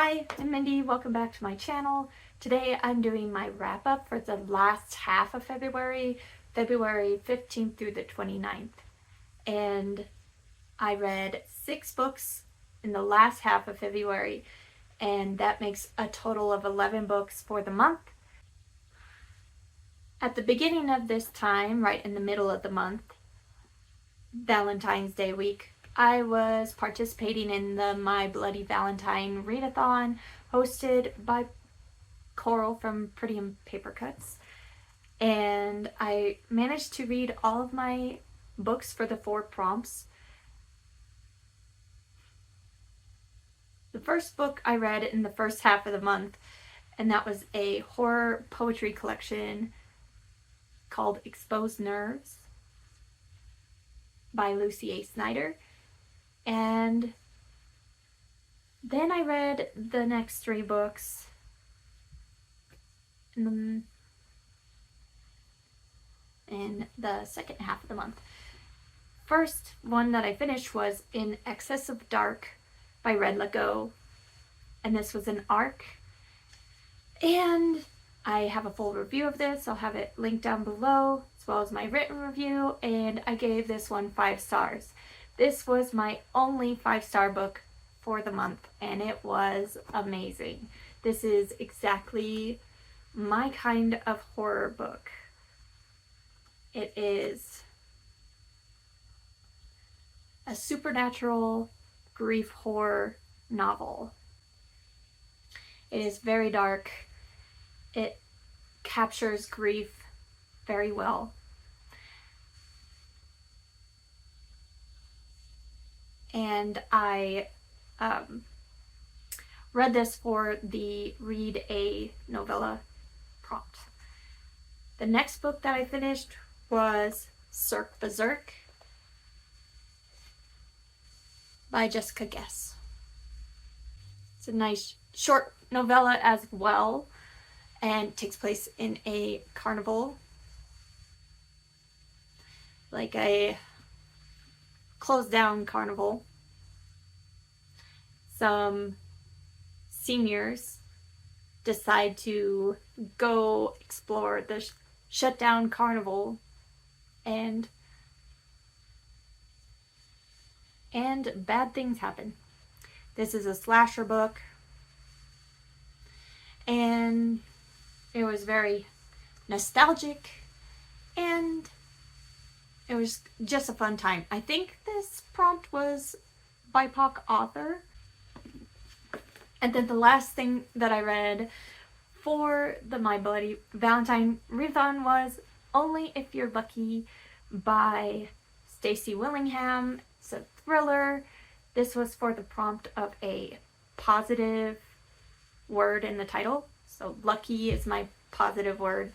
Hi, I'm Mindy. Welcome back to my channel. Today I'm doing my wrap up for the last half of February, February 15th through the 29th. And I read 6 books in the last half of February, and that makes a total of 11 books for the month. At the beginning of this time, right in the middle of the month, Valentine's Day week, I was participating in the My Bloody Valentine readathon hosted by Coral from Pretty in Paper Cuts, and I managed to read all of my books for the 4 prompts. The first book I read in the first half of the month, and that was a horror poetry collection called Exposed Nerves by Lucy A. Snyder. And then I read the next 3 books in the second half of the month. First one that I finished was In Excess of Dark by Red Let Go, and this was an ARC, and I have a full review of this. I'll have it linked down below, as well as my written review, and I gave this one 5 stars. This was my only 5-star book for the month, and it was amazing. This is exactly my kind of horror book. It is a supernatural grief horror novel. It is very dark. It captures grief very well. And I read this for the Read a Novella prompt. The next book that I finished was Cirque Berserk by Jessica Guess. It's a nice short novella as well, and takes place in a carnival, like a closed down carnival. Some seniors decide to go explore the shut down carnival, and bad things happen. This is a slasher book, and it was very nostalgic, and it was just a fun time. I think this prompt was BIPOC author. And then the last thing that I read for the My Bloody Valentine readathon was Only If You're Lucky by Stacy Willingham. It's a thriller. This was for the prompt of a positive word in the title. So lucky is my positive word.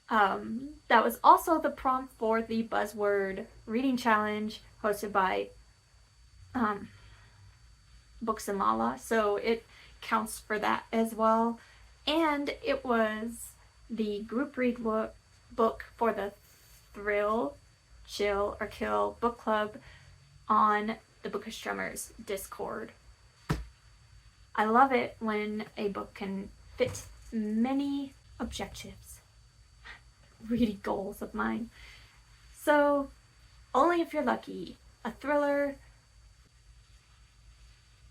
That was also the prompt for the Buzzword Reading Challenge hosted by Books and Lala, so it counts for that as well. And it was the group read book for the Thrill, Chill, or Kill book club on the Bookish Drummers Discord. I love it when a book can fit many objectives, reading goals of mine. So, Only If You're Lucky, a thriller.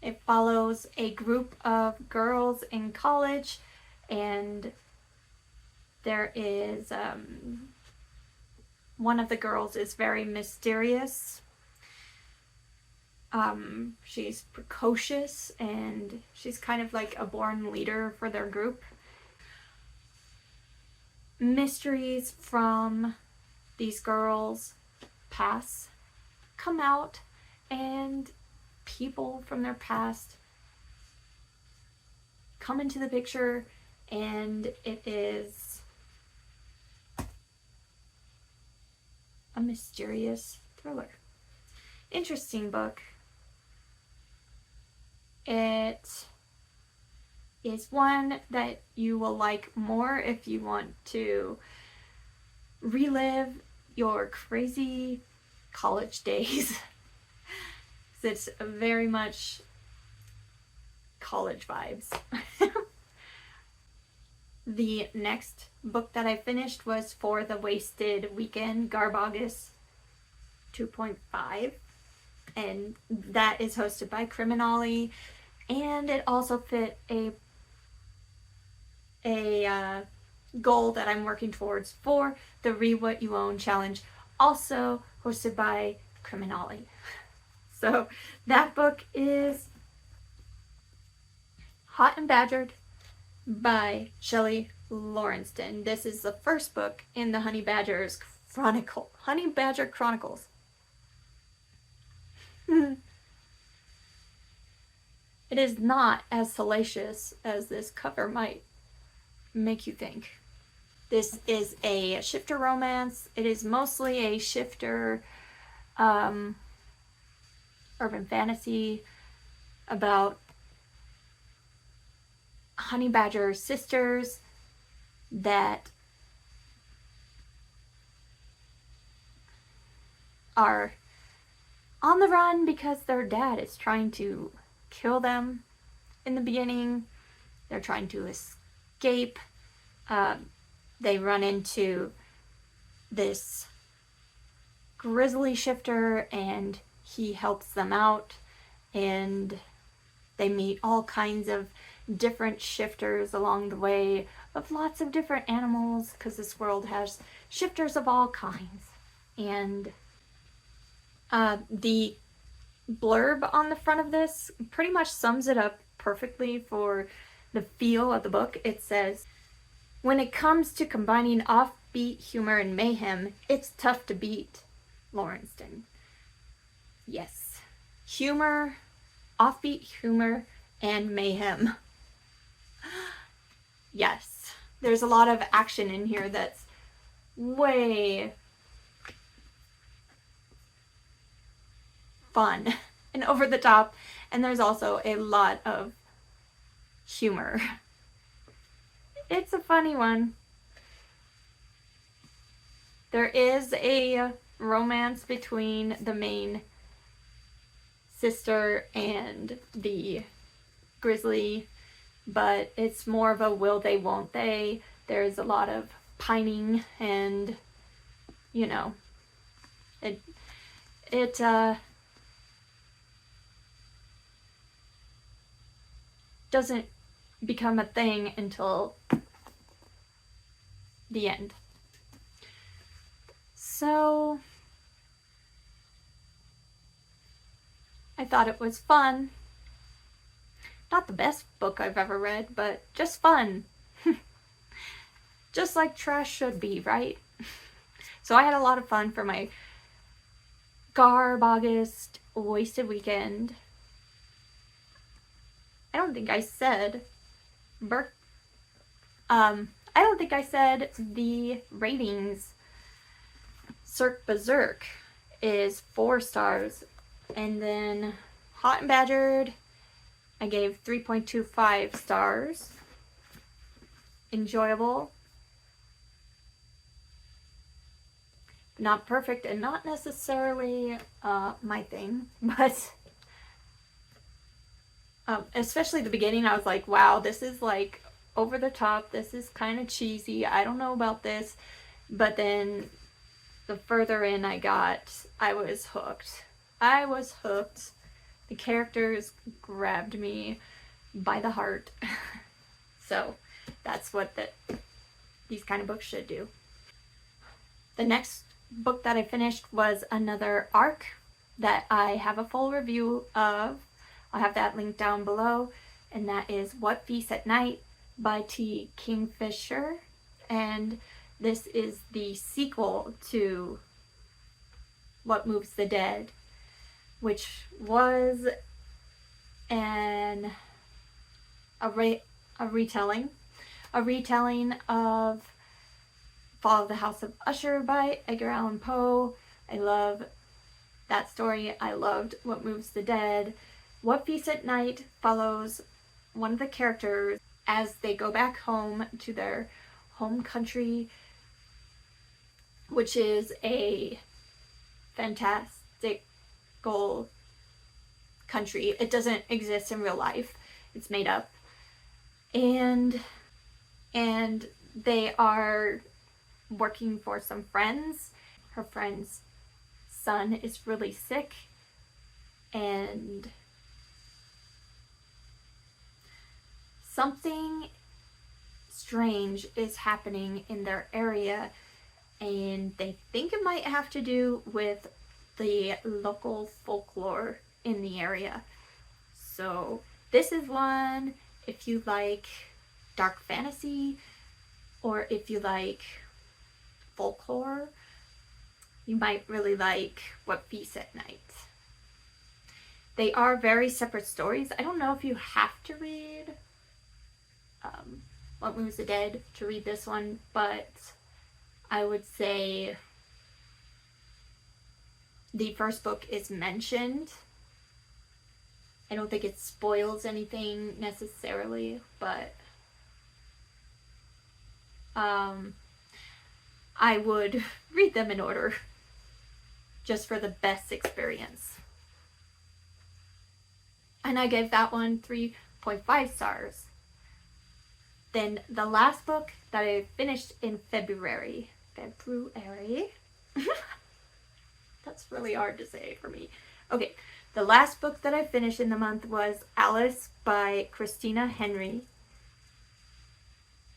It follows a group of girls in college, and there is one of the girls is very mysterious. She's precocious, and she's kind of like a born leader for their group. Mysteries from these girls' past come out, and people from their past come into the picture, and it is a mysterious thriller. Interesting book. It is one that you will like more if you want to relive your crazy college days. It's very much college vibes. The next book that I finished was For the Wasted Weekend, Garb August 2.5, and that is hosted by Criminale, and it also fit a goal that I'm working towards for the Read What You Own challenge, also hosted by Criminale. So that book is Hot and Badgered by Shelley Lawrenston. This is the first book in the Honey Badger Chronicles. It is not as salacious as this cover might make you think. This is a shifter romance. It is mostly a shifter urban fantasy about honey badger sisters that are on the run because their dad is trying to kill them in the beginning. They're trying to escape. They run into this grizzly shifter and he helps them out, and they meet all kinds of different shifters along the way of lots of different animals, because this world has shifters of all kinds. And the blurb on the front of this pretty much sums it up perfectly for the feel of the book. It says, when it comes to combining offbeat humor and mayhem, it's tough to beat Lawrenston. Yes. Humor, offbeat humor, and mayhem. Yes. There's a lot of action in here that's way fun and over the top, and there's also a lot of humor. It's a funny one. There is a romance between the main sister and the grizzly, but it's more of a will they, won't they. There's a lot of pining and, you know, it doesn't become a thing until the end. So I thought it was fun. Not the best book I've ever read, but just fun. Just like trash should be, right? So I had a lot of fun for my Garb August Wasted Weekend. I don't think I said I don't think I said the ratings. Cirque Berserk is 4 stars, and then Hot and Badgered I gave 3.25 stars. Enjoyable. Not perfect and not necessarily my thing, but especially the beginning, I was like, wow, this is like over the top. This is kind of cheesy. I don't know about this. But then the further in I got, I was hooked. I was hooked. The characters grabbed me by the heart. So that's what these kind of books should do. The next book that I finished was another arc that I have a full review of. I'll have that linked down below, and that is What Feasts at Night by T. Kingfisher, and this is the sequel to What Moves the Dead, which was a retelling of Fall of the House of Usher by Edgar Allan Poe. I love that story. I loved What Moves the Dead. What Feasts at Night follows one of the characters as they go back home to their home country, which is a fantastical country. It doesn't exist in real life. It's made up. And they are working for some friends. Her friend's son is really sick, and something strange is happening in their area, and they think it might have to do with the local folklore in the area. So this is one, if you like dark fantasy, or if you like folklore, you might really like What Feasts at Night. They are very separate stories. I don't know if you have to read What Moves the Dead to read this one, but I would say the first book is mentioned. I don't think it spoils anything necessarily, but I would read them in order just for the best experience. And I gave that one 3.5 stars. Then the last book that I finished in February. That's really hard to say for me. Okay, the last book that I finished in the month was Alice by Christina Henry.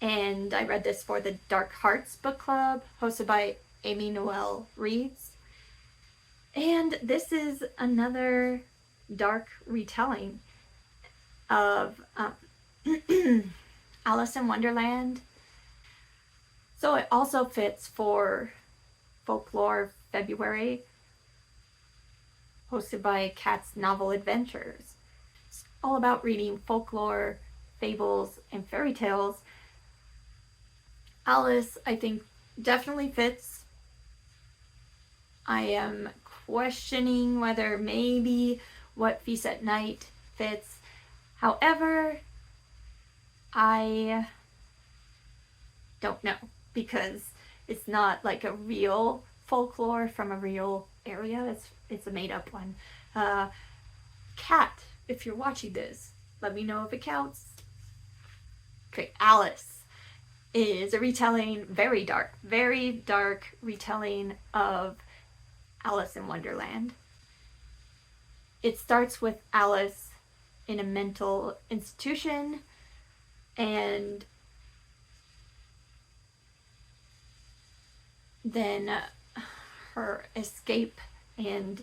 And I read this for the Dark Hearts book club, hosted by Amy Noel Reeds. And this is another dark retelling of Alice in Wonderland. So it also fits for Folklore February, hosted by Kat's Novel Adventures. It's all about reading folklore, fables, and fairy tales. Alice, I think, definitely fits. I am questioning whether maybe What Feasts at Night fits. However, I don't know, because it's not like a real folklore from a real area. It's a made-up one. Kat, if you're watching this, let me know if it counts. Okay, Alice is a retelling, very dark retelling of Alice in Wonderland. It starts with Alice in a mental institution, and then her escape and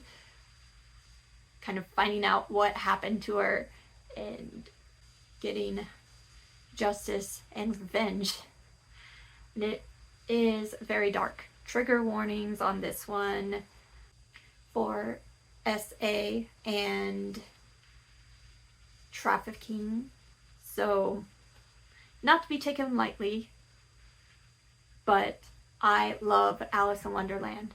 kind of finding out what happened to her and getting justice and revenge. And it is very dark. Trigger warnings on this one for SA and trafficking. So, not to be taken lightly, but I love Alice in Wonderland.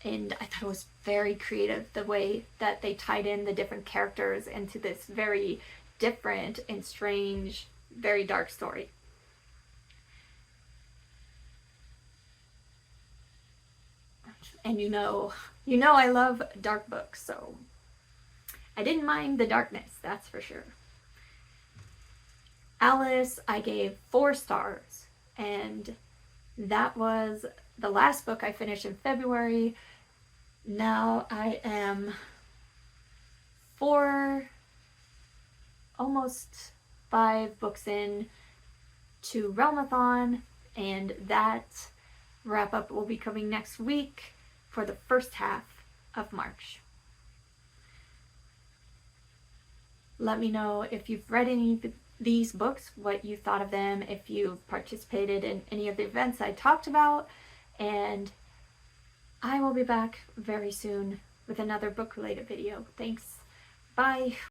And I thought it was very creative the way that they tied in the different characters into this very different and strange, very dark story. And you know I love dark books, so I didn't mind the darkness, that's for sure. Alice, I gave 4 stars, and that was the last book I finished in February. Now I am 4, almost 5 books in to Realmathon, and that wrap up will be coming next week for the first half of March. Let me know if you've read any of these books, what you thought of them, if you've participated in any of the events I talked about, and I will be back very soon with another book-related video. Thanks. Bye.